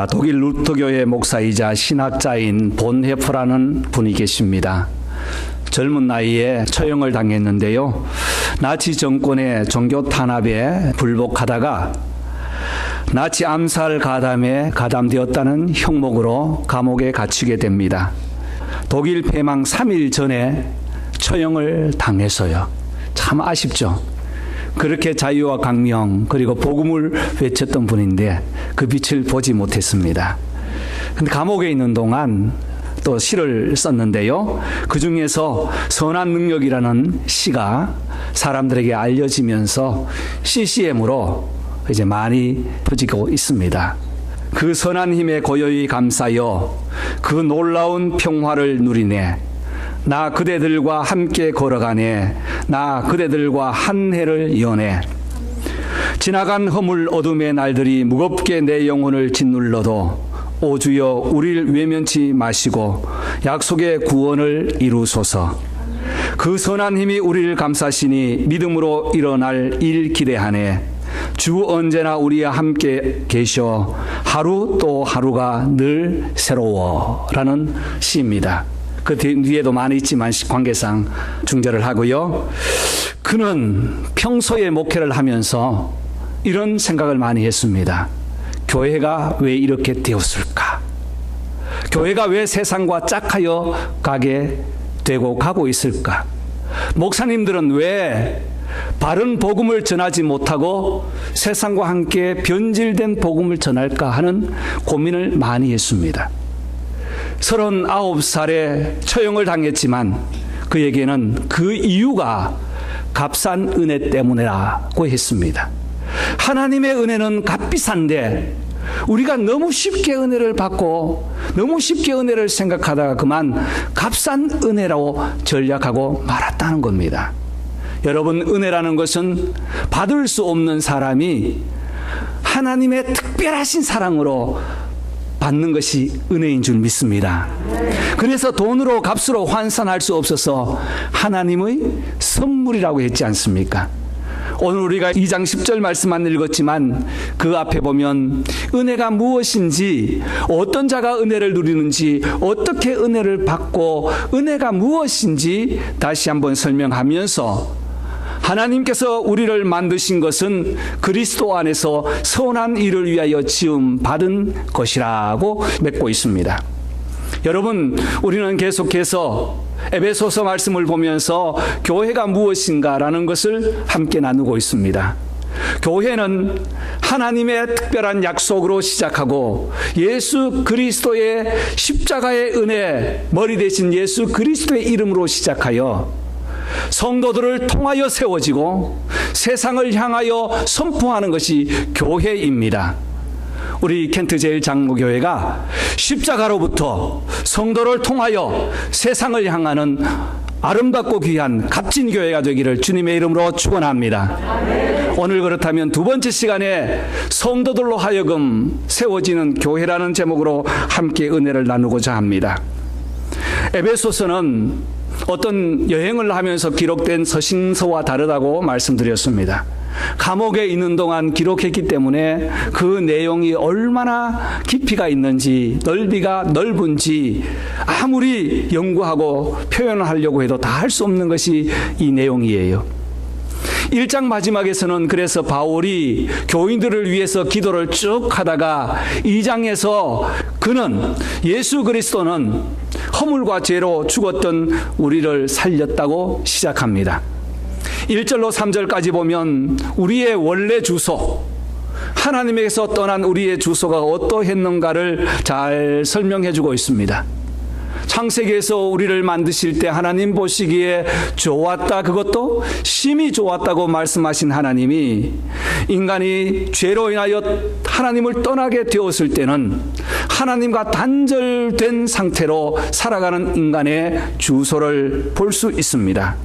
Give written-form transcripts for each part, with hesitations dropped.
독일 루터교회 목사이자 신학자인 본헤퍼라는 분이 계십니다. 젊은 나이에 처형을 당했는데요. 나치 정권의 종교 탄압에 불복하다가 나치 암살 가담에 가담되었다는 형목으로 감옥에 갇히게 됩니다. 독일 폐망 3일 전에 처형을 당해서요. 참 아쉽죠. 그렇게 자유와 강명 그리고 복음을 외쳤던 분인데 그 빛을 보지 못했습니다. 근데 감옥에 있는 동안 또 시를 썼는데요. 그 중에서 선한 능력이라는 시가 사람들에게 알려지면서 CCM으로 이제 많이 퍼지고 있습니다. 그 선한 힘에 고요히 감사여 그 놀라운 평화를 누리네. 나 그대들과 함께 걸어가네. 나 그대들과 한 해를 여네. 지나간 허물 어둠의 날들이 무겁게 내 영혼을 짓눌러도 오 주여 우리를 외면치 마시고 약속의 구원을 이루소서. 그 선한 힘이 우리를 감싸시니 믿음으로 일어날 일 기대하네. 주 언제나 우리와 함께 계셔 하루 또 하루가 늘 새로워 라는 시입니다. 그 뒤에도 많이 있지만 관계상 중절을 하고요. 그는 평소에 목회를 하면서 이런 생각을 많이 했습니다. 교회가 왜 이렇게 되었을까? 교회가 왜 세상과 짝하여 가게 되고 가고 있을까? 목사님들은 왜 바른 복음을 전하지 못하고 세상과 함께 변질된 복음을 전할까 하는 고민을 많이 했습니다. 39살에 처형을 당했지만 그에게는 그 이유가 값싼 은혜 때문이라고 했습니다. 하나님의 은혜는 값비싼데 우리가 너무 쉽게 은혜를 받고 너무 쉽게 은혜를 생각하다가 그만 값싼 은혜라고 전략하고 말았다는 겁니다. 여러분, 은혜라는 것은 받을 수 없는 사람이 하나님의 특별하신 사랑으로 받는 것이 은혜인 줄 믿습니다. 그래서 돈으로 값으로 환산할 수 없어서 하나님의 선물이라고 했지 않습니까? 오늘 우리가 2장 10절 말씀만 읽었지만 그 앞에 보면 은혜가 무엇인지, 어떤 자가 은혜를 누리는지, 어떻게 은혜를 받고 은혜가 무엇인지 다시 한번 설명하면서 하나님께서 우리를 만드신 것은 그리스도 안에서 선한 일을 위하여 지음 받은 것이라고 맺고 있습니다. 여러분, 우리는 계속해서 에베소서 말씀을 보면서 교회가 무엇인가라는 것을 함께 나누고 있습니다. 교회는 하나님의 특별한 약속으로 시작하고 예수 그리스도의 십자가의 은혜, 머리 대신 예수 그리스도의 이름으로 시작하여 성도들을 통하여 세워지고 세상을 향하여 선포하는 것이 교회입니다. 우리 켄트 제일장로교회가 십자가로부터 성도를 통하여 세상을 향하는 아름답고 귀한 값진 교회가 되기를 주님의 이름으로 축원합니다. 오늘 그렇다면 두 번째 시간에 성도들로 하여금 세워지는 교회라는 제목으로 함께 은혜를 나누고자 합니다. 에베소서는 어떤 여행을 하면서 기록된 서신서와 다르다고 말씀드렸습니다. 감옥에 있는 동안 기록했기 때문에 그 내용이 얼마나 깊이가 있는지, 넓이가 넓은지 아무리 연구하고 표현을 하려고 해도 다 할 수 없는 것이 이 내용이에요. 1장 마지막에서는 그래서 바울이 교인들을 위해서 기도를 쭉 하다가 2장에서 그는 예수 그리스도는 허물과 죄로 죽었던 우리를 살렸다고 시작합니다. 1절로 3절까지 보면 우리의 원래 주소, 하나님에게서 떠난 우리의 주소가 어떠했는가를 잘 설명해 주고 있습니다. 창세기에서 우리를 만드실 때 하나님 보시기에 좋았다, 그것도 심히 좋았다고 말씀하신 하나님이 인간이 죄로 인하여 하나님을 떠나게 되었을 때는 하나님과 단절된 상태로 살아가는 인간의 주소를 볼 수 있습니다.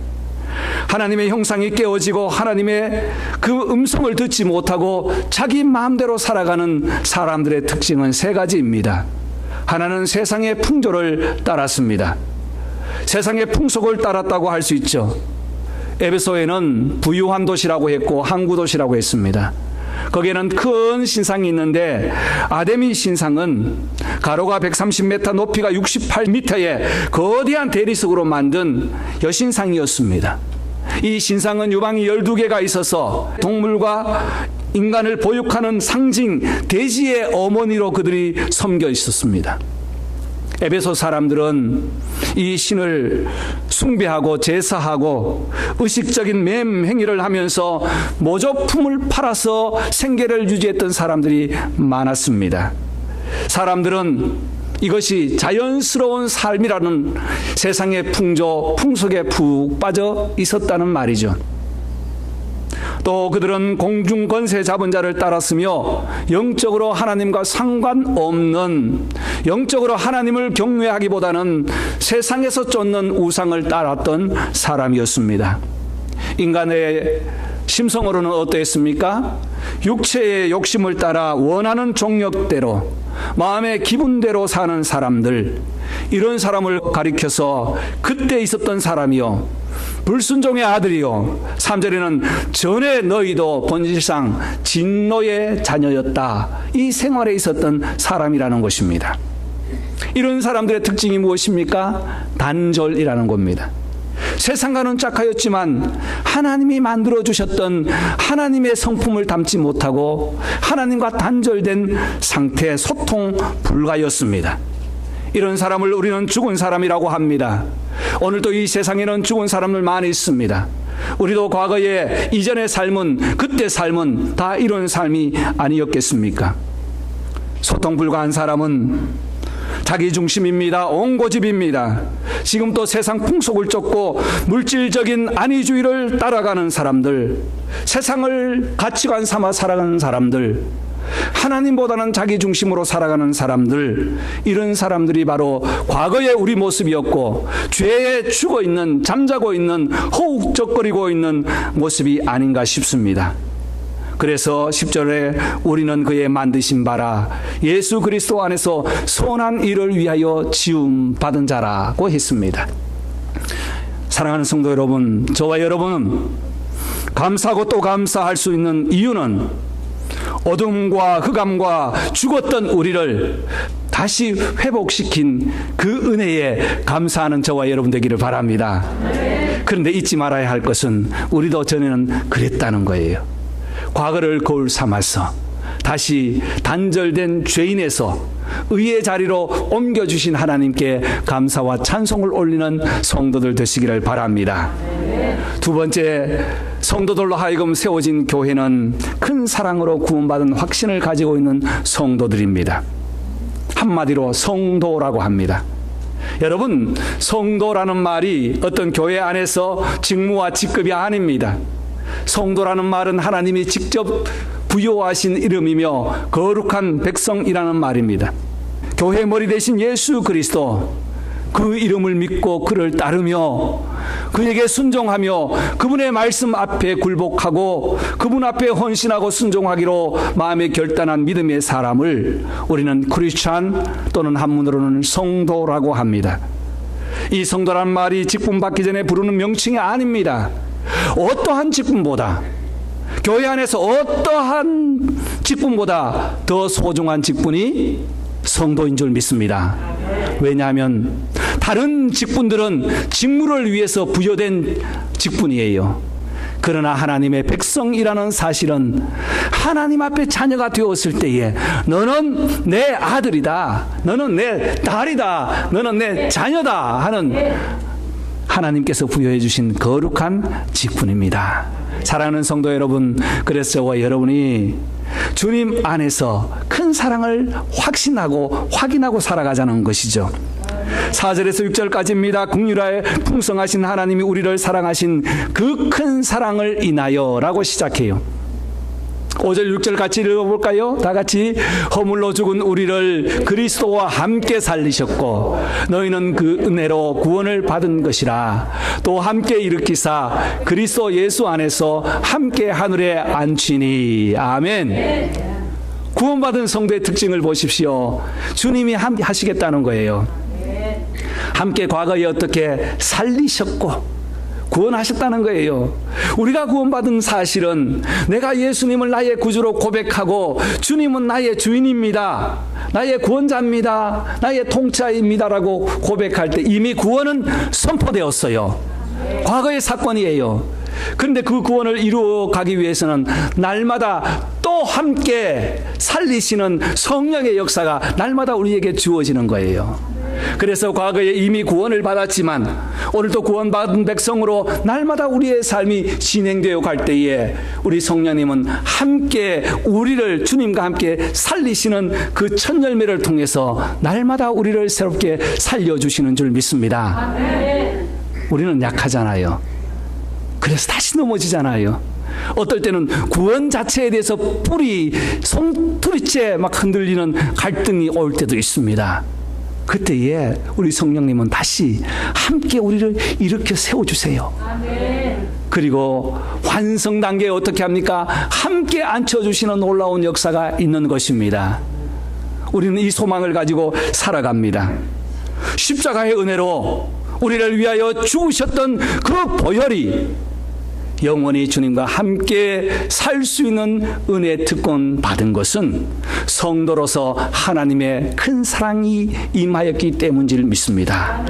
하나님의 형상이 깨어지고 하나님의 그 음성을 듣지 못하고 자기 마음대로 살아가는 사람들의 특징은 세 가지입니다. 하나는 세상의 풍조를 따랐습니다. 세상의 풍속을 따랐다고 할 수 있죠. 에베소에는 부유한 도시라고 했고 항구 도시라고 했습니다. 거기에는 큰 신상이 있는데 아데미 신상은 가로가 130m, 높이가 68m의 거대한 대리석으로 만든 여신상이었습니다. 이 신상은 유방이 12개가 있어서 동물과 인간을 보육하는 상징 돼지의 어머니로 그들이 섬겨 있었습니다. 에베소 사람들은 이 신을 숭배하고 제사하고 의식적인 맴 행위를 하면서 모조품을 팔아서 생계를 유지했던 사람들이 많았습니다. 사람들은 이것이 자연스러운 삶이라는 세상의 풍조, 풍속에 푹 빠져 있었다는 말이죠. 또 그들은 공중 권세 잡은 자를 따랐으며 영적으로 하나님과 상관없는, 영적으로 하나님을 경외하기보다는 세상에서 쫓는 우상을 따랐던 사람이었습니다. 인간의 심성으로는 어떠했습니까? 육체의 욕심을 따라 원하는 종력대로, 마음의 기분대로 사는 사람들, 이런 사람을 가리켜서 그때 있었던 사람이요, 불순종의 아들이요, 3절에는 전에 너희도 본질상 진노의 자녀였다, 이 생활에 있었던 사람이라는 것입니다. 이런 사람들의 특징이 무엇입니까? 단절이라는 겁니다. 세상과는 짝하였지만 하나님이 만들어주셨던 하나님의 성품을 담지 못하고 하나님과 단절된 상태, 소통 불가였습니다. 이런 사람을 우리는 죽은 사람이라고 합니다. 오늘도 이 세상에는 죽은 사람들 많이 있습니다. 우리도 과거에 이전의 삶은, 그때 삶은 다 이런 삶이 아니었겠습니까? 소통 불가한 사람은 자기 중심입니다. 옹고집입니다. 지금 또 세상 풍속을 쫓고 물질적인 안위주의를 따라가는 사람들, 세상을 가치관 삼아 살아가는 사람들, 하나님보다는 자기 중심으로 살아가는 사람들, 이런 사람들이 바로 과거의 우리 모습이었고 죄에 죽어있는, 잠자고 있는, 허욱적거리고 있는 모습이 아닌가 싶습니다. 그래서 10절에 우리는 그의 만드신 바라 예수 그리스도 안에서 선한 일을 위하여 지음 받은 자라고 했습니다. 사랑하는 성도 여러분, 저와 여러분은 감사하고 또 감사할 수 있는 이유는 어둠과 흑암과 죽었던 우리를 다시 회복시킨 그 은혜에 감사하는 저와 여러분 되기를 바랍니다. 그런데 잊지 말아야 할 것은 우리도 전에는 그랬다는 거예요. 과거를 거울 삼아서 다시 단절된 죄인에서 의의 자리로 옮겨주신 하나님께 감사와 찬송을 올리는 성도들 되시기를 바랍니다. 두 번째, 성도들로 하여금 세워진 교회는 큰 사랑으로 구원받은 확신을 가지고 있는 성도들입니다. 한마디로 성도라고 합니다. 여러분, 성도라는 말이 어떤 교회 안에서 직무와 직급이 아닙니다. 성도라는 말은 하나님이 직접 부여하신 이름이며 거룩한 백성이라는 말입니다. 교회 머리 대신 예수 그리스도, 그 이름을 믿고 그를 따르며 그에게 순종하며 그분의 말씀 앞에 굴복하고 그분 앞에 헌신하고 순종하기로 마음에 결단한 믿음의 사람을 우리는 크리스찬 또는 한문으로는 성도라고 합니다. 이 성도란 말이 직분 받기 전에 부르는 명칭이 아닙니다. 어떠한 직분보다, 교회 안에서 어떠한 직분보다 더 소중한 직분이 성도인 줄 믿습니다. 왜냐하면 다른 직분들은 직무를 위해서 부여된 직분이에요. 그러나 하나님의 백성이라는 사실은 하나님 앞에 자녀가 되었을 때에 너는 내 아들이다, 너는 내 딸이다, 너는 내 자녀다 하는 하나님께서 부여해 주신 거룩한 직분입니다. 사랑하는 성도 여러분, 그래서 저와 여러분이 주님 안에서 큰 사랑을 확인하고 살아가자는 것이죠. 4절에서 6절까지입니다. 긍휼하여 풍성하신 하나님이 우리를 사랑하신 그 큰 사랑을 인하여 라고 시작해요. 5절 6절 같이 읽어볼까요? 다 같이. 허물로 죽은 우리를 그리스도와 함께 살리셨고 너희는 그 은혜로 구원을 받은 것이라. 또 함께 일으키사 그리스도 예수 안에서 함께 하늘에 앉히니. 아멘. 구원받은 성도의 특징을 보십시오. 주님이 함께 하시겠다는 거예요. 함께 과거에 어떻게 살리셨고 구원하셨다는 거예요. 우리가 구원받은 사실은 내가 예수님을 나의 구주로 고백하고 주님은 나의 주인입니다, 나의 구원자입니다, 나의 통치자입니다라고 고백할 때 이미 구원은 선포되었어요. 과거의 사건이에요. 그런데 그 구원을 이루어가기 위해서는 날마다 또 함께 살리시는 성령의 역사가 날마다 우리에게 주어지는 거예요. 그래서 과거에 이미 구원을 받았지만 오늘도 구원받은 백성으로 날마다 우리의 삶이 진행되어 갈 때에 우리 성령님은 함께 우리를 주님과 함께 살리시는 그 첫 열매를 통해서 날마다 우리를 새롭게 살려주시는 줄 믿습니다. 우리는 약하잖아요. 그래서 다시 넘어지잖아요. 어떨 때는 구원 자체에 대해서 송두리째 막 흔들리는 갈등이 올 때도 있습니다. 그때에 우리 성령님은 다시 함께 우리를 일으켜 세워주세요. 그리고 완성 단계에 어떻게 합니까? 함께 앉혀주시는 놀라운 역사가 있는 것입니다. 우리는 이 소망을 가지고 살아갑니다. 십자가의 은혜로 우리를 위하여 죽으셨던 그 보혈이 영원히 주님과 함께 살 수 있는 은혜 특권 받은 것은 성도로서 하나님의 큰 사랑이 임하였기 때문인지를 믿습니다.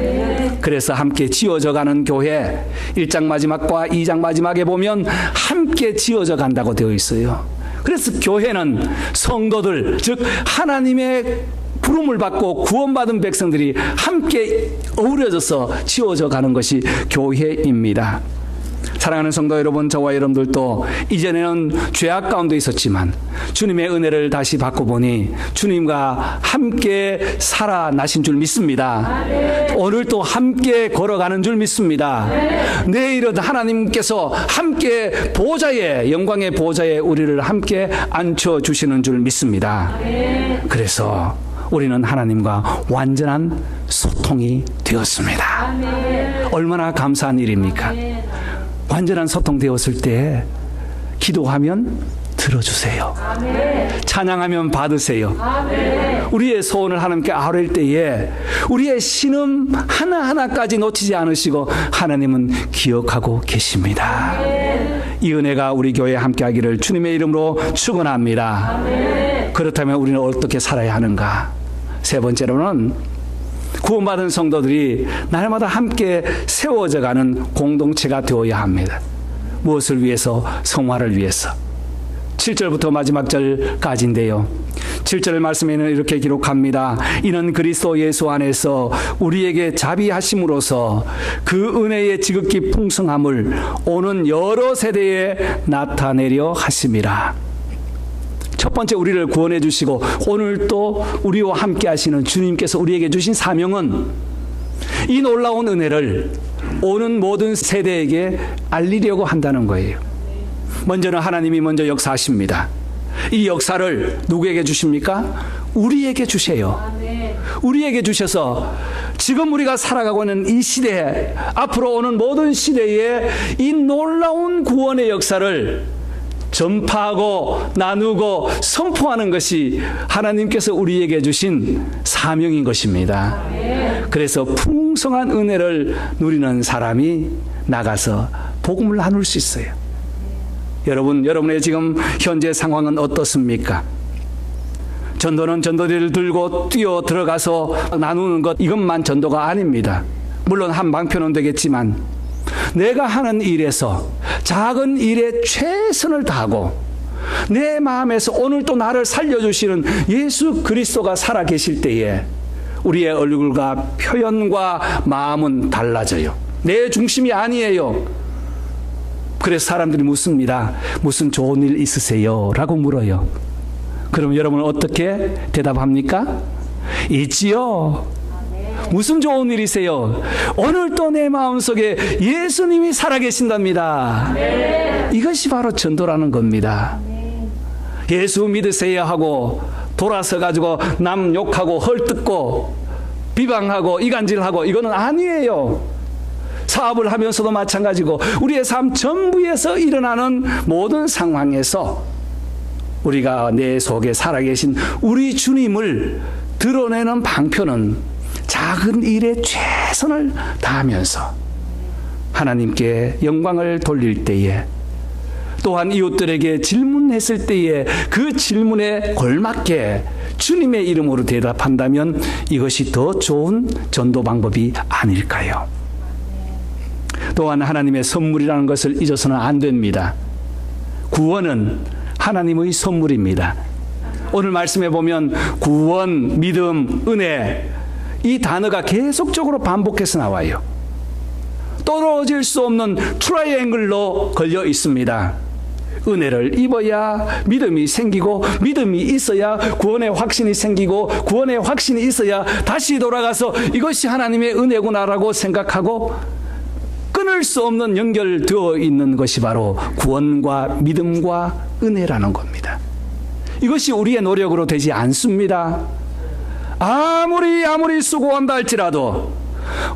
그래서 함께 지어져 가는 교회 1장 마지막과 2장 마지막에 보면 함께 지어져 간다고 되어 있어요. 그래서 교회는 성도들, 즉 하나님의 부름을 받고 구원받은 백성들이 함께 어우러져서 지어져 가는 것이 교회입니다. 사랑하는 성도 여러분, 저와 여러분들도 이전에는 죄악 가운데 있었지만 주님의 은혜를 다시 받고 보니 주님과 함께 살아나신 줄 믿습니다. 오늘 또 함께 걸어가는 줄 믿습니다. 내일은 하나님께서 함께 보좌에, 영광의 보좌에 우리를 함께 앉혀주시는 줄 믿습니다. 그래서 우리는 하나님과 완전한 소통이 되었습니다. 얼마나 감사한 일입니까? 완전한 소통되었을 때 기도하면 들어주세요. 찬양하면 받으세요. 우리의 소원을 하나님께 아뢰일 때에 우리의 신음 하나하나까지 놓치지 않으시고 하나님은 기억하고 계십니다. 이 은혜가 우리 교회에 함께하기를 주님의 이름으로 축원합니다. 그렇다면 우리는 어떻게 살아야 하는가? 세 번째로는 구원받은 성도들이 날마다 함께 세워져가는 공동체가 되어야 합니다. 무엇을 위해서? 성화를 위해서. 7절부터 마지막 절까지인데요. 7절 말씀에는 이렇게 기록합니다. 이는 그리스도 예수 안에서 우리에게 자비하심으로써 그 은혜의 지극히 풍성함을 오는 여러 세대에 나타내려 하심이라. 첫 번째, 우리를 구원해 주시고 오늘 또 우리와 함께 하시는 주님께서 우리에게 주신 사명은 이 놀라운 은혜를 오는 모든 세대에게 알리려고 한다는 거예요. 먼저는 하나님이 먼저 역사하십니다. 이 역사를 누구에게 주십니까? 우리에게 주세요. 우리에게 주셔서 지금 우리가 살아가고 있는 이 시대에, 앞으로 오는 모든 시대에 이 놀라운 구원의 역사를 전파하고 나누고 선포하는 것이 하나님께서 우리에게 주신 사명인 것입니다. 그래서 풍성한 은혜를 누리는 사람이 나가서 복음을 나눌 수 있어요. 여러분의 지금 현재 상황은 어떻습니까? 전도는 전도지를 들고 뛰어 들어가서 나누는 것, 이것만 전도가 아닙니다. 물론 한 방편은 되겠지만 내가 하는 일에서 작은 일에 최선을 다하고 내 마음에서 오늘 또 나를 살려주시는 예수 그리스도가 살아계실 때에 우리의 얼굴과 표현과 마음은 달라져요. 내 중심이 아니에요. 그래서 사람들이 묻습니다. 무슨 좋은 일 있으세요? 라고 물어요. 그럼 여러분은 어떻게 대답합니까? 있지요. 무슨 좋은 일이세요? 오늘 또 내 마음속에 예수님이 살아계신답니다. 이것이 바로 전도라는 겁니다. 예수 믿으세요 하고 돌아서 가지고 남 욕하고 헐뜯고 비방하고 이간질하고 이거는 아니에요. 사업을 하면서도 마찬가지고 우리의 삶 전부에서 일어나는 모든 상황에서 우리가 내 속에 살아계신 우리 주님을 드러내는 방편은 작은 일에 최선을 다하면서 하나님께 영광을 돌릴 때에, 또한 이웃들에게 질문했을 때에 그 질문에 걸맞게 주님의 이름으로 대답한다면 이것이 더 좋은 전도 방법이 아닐까요? 또한 하나님의 선물이라는 것을 잊어서는 안 됩니다. 구원은 하나님의 선물입니다. 오늘 말씀해 보면 구원, 믿음, 은혜, 이 단어가 계속적으로 반복해서 나와요. 떨어질 수 없는 트라이앵글로 걸려 있습니다. 은혜를 입어야 믿음이 생기고, 믿음이 있어야 구원의 확신이 생기고, 구원의 확신이 있어야 다시 돌아가서 이것이 하나님의 은혜구나라고 생각하고, 끊을 수 없는 연결되어 있는 것이 바로 구원과 믿음과 은혜라는 겁니다. 이것이 우리의 노력으로 되지 않습니다. 아무리 수고한다 할지라도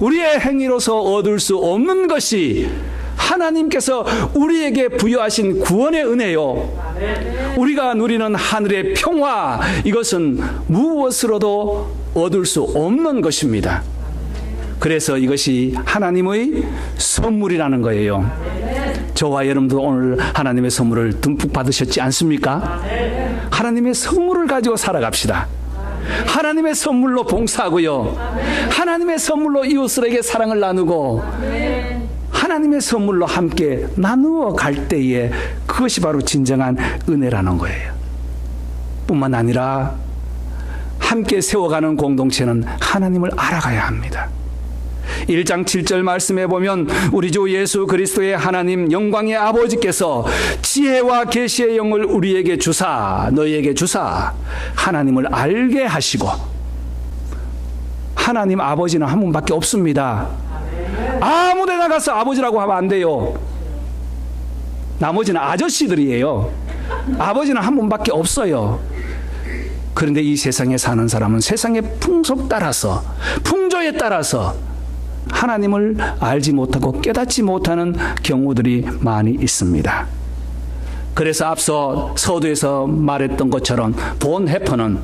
우리의 행위로서 얻을 수 없는 것이 하나님께서 우리에게 부여하신 구원의 은혜요, 우리가 누리는 하늘의 평화, 이것은 무엇으로도 얻을 수 없는 것입니다. 그래서 이것이 하나님의 선물이라는 거예요. 저와 여러분도 오늘 하나님의 선물을 듬뿍 받으셨지 않습니까? 하나님의 선물을 가지고 살아갑시다. 하나님의 선물로 봉사하고요, 하나님의 선물로 이웃들에게 사랑을 나누고, 하나님의 선물로 함께 나누어 갈 때에 그것이 바로 진정한 은혜라는 거예요. 뿐만 아니라 함께 세워가는 공동체는 하나님을 알아가야 합니다. 1장 7절 말씀해 보면 우리 주 예수 그리스도의 하나님 영광의 아버지께서 지혜와 계시의 영을 우리에게 주사, 너희에게 주사 하나님을 알게 하시고, 하나님 아버지는 한 분밖에 없습니다. 아무 데나 가서 아버지라고 하면 안 돼요. 나머지는 아저씨들이에요. 아버지는 한 분밖에 없어요. 그런데 이 세상에 사는 사람은 세상의 풍속 따라서, 풍조에 따라서 하나님을 알지 못하고 깨닫지 못하는 경우들이 많이 있습니다. 그래서 앞서 서두에서 말했던 것처럼 본해퍼는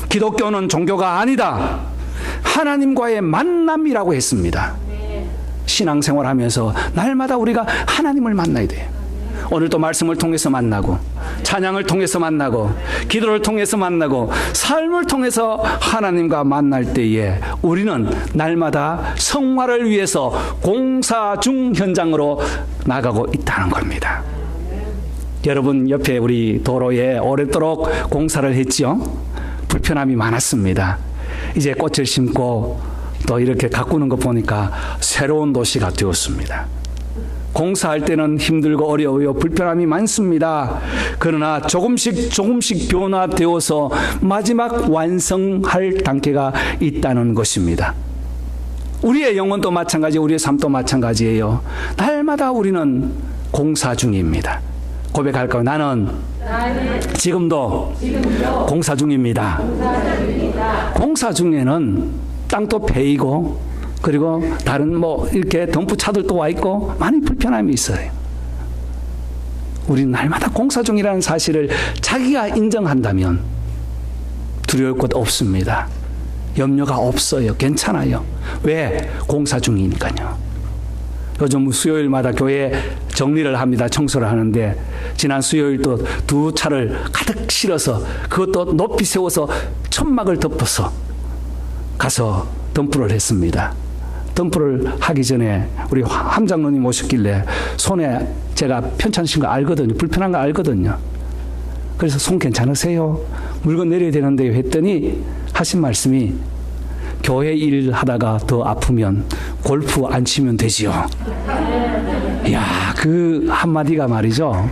기독교는 종교가 아니다, 하나님과의 만남이라고 했습니다. 신앙생활하면서 날마다 우리가 하나님을 만나야 돼요. 오늘도 말씀을 통해서 만나고, 찬양을 통해서 만나고, 기도를 통해서 만나고, 삶을 통해서 하나님과 만날 때에 우리는 날마다 성화를 위해서 공사 중 현장으로 나가고 있다는 겁니다. 여러분, 옆에 우리 도로에 오래도록 공사를 했지요? 불편함이 많았습니다. 이제 꽃을 심고 또 이렇게 가꾸는 거 보니까 새로운 도시가 되었습니다. 공사할 때는 힘들고 어려워요. 불편함이 많습니다. 그러나 조금씩 변화되어서 마지막 완성할 단계가 있다는 것입니다. 우리의 영혼도 마찬가지, 우리의 삶도 마찬가지예요. 날마다 우리는 공사 중입니다. 고백할까요? 나는 지금도 공사 중입니다. 공사 중에는 땅도 베이고, 그리고 다른 이렇게 덤프차들도 와 있고 많이 불편함이 있어요. 우리는 날마다 공사 중이라는 사실을 자기가 인정한다면 두려울 것 없습니다. 염려가 없어요. 괜찮아요. 왜? 공사 중이니까요. 요즘 수요일마다 교회 정리를 합니다. 청소를 하는데 지난 수요일도 2차를 가득 실어서 그것도 높이 세워서 천막을 덮어서 가서 덤프를 했습니다. 덤프를 하기 전에 우리 함장로님 오셨길래 손에 제가 편찮으신 거 알거든요. 불편한 거 알거든요. 그래서 손 괜찮으세요? 물건 내려야 되는데요 했더니 하신 말씀이, 교회 일 하다가 더 아프면 골프 안 치면 되지요. 이야, 그 한마디가 말이죠,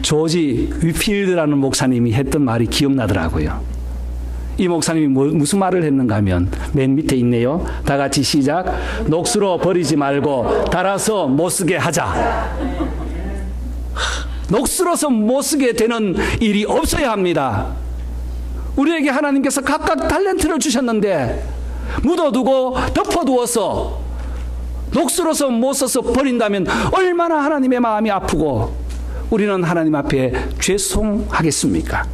조지 위필드라는 목사님이 했던 말이 기억나더라고요. 이 목사님이 무슨 말을 했는가 하면 맨 밑에 있네요. 다 같이 시작. 녹수로 버리지 말고 달아서 못 쓰게 하자. 녹슬어서 못 쓰게 되는 일이 없어야 합니다. 우리에게 하나님께서 각각 탤런트를 주셨는데 묻어두고 덮어두어서 녹슬어서 못 써서 버린다면 얼마나 하나님의 마음이 아프고 우리는 하나님 앞에 죄송하겠습니까?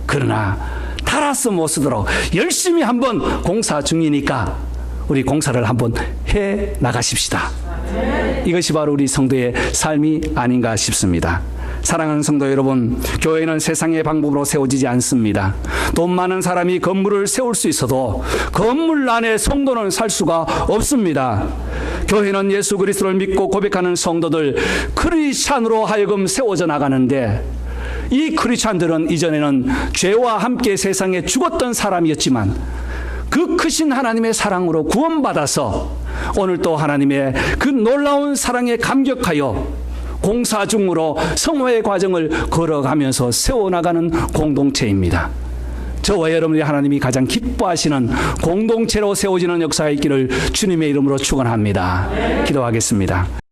그러나 달아서 못 쓰도록 열심히 한번 공사 중이니까 우리 공사를 한번 해 나가십시다. 이것이 바로 우리 성도의 삶이 아닌가 싶습니다. 사랑하는 성도 여러분, 교회는 세상의 방법으로 세워지지 않습니다. 돈 많은 사람이 건물을 세울 수 있어도 건물 안에 성도는 살 수가 없습니다. 교회는 예수 그리스도를 믿고 고백하는 성도들 크리스찬으로 하여금 세워져 나가는데, 이 크리스찬들은 이전에는 죄와 함께 세상에 죽었던 사람이었지만 그 크신 하나님의 사랑으로 구원받아서 오늘 또 하나님의 그 놀라운 사랑에 감격하여 공사 중으로 성화의 과정을 걸어가면서 세워나가는 공동체입니다. 저와 여러분이 하나님이 가장 기뻐하시는 공동체로 세워지는 역사가 있기를 주님의 이름으로 축원합니다. 기도하겠습니다.